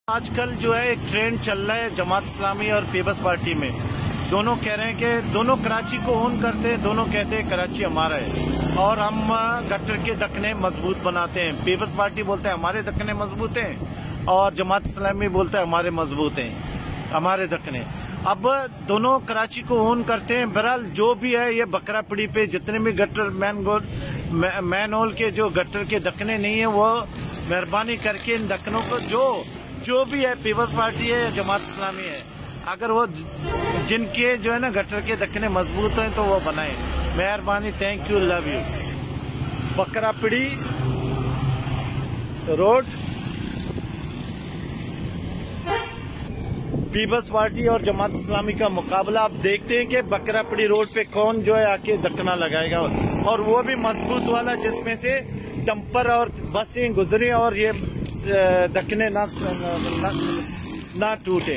आजकल जो है एक ट्रेंड चल रहा है जमात इस्लामी और पीपल्स पार्टी में। दोनों कह रहे हैं कि दोनों कराची को ओन करते हैं, दोनों कहते हैं कराची हमारा है और हम गटर के दखने मजबूत बनाते हैं। पीपल्स पार्टी बोलते हैं हमारे दखने मजबूत हैं और जमात इस्लामी बोलता है हमारे मजबूत हैं, हमारे दखने। अब दोनों कराची को ओन करते हैं। बहरहाल जो भी है, ये बकरापड़ी पे जितने भी गटर मैन होल के जो गटर के दखने नहीं है, वो मेहरबानी करके इन दखनों को जो भी है, पीपल्स पार्टी है या जमात इस्लामी है, अगर वो जिनके जो है ना गटर के दखने मजबूत हैं तो वो बनाए। मेहरबानी, thank you, love you. Bakrapadi road, people's party और जमात इस्लामी का मुकाबला। आप देखते हैं कि बकरापड़ी रोड पे कौन जो है आके दखना लगाएगा, और वो भी मजबूत वाला जिसमें से डंपर और बसें गुजरे और ये दखने ना टूटे।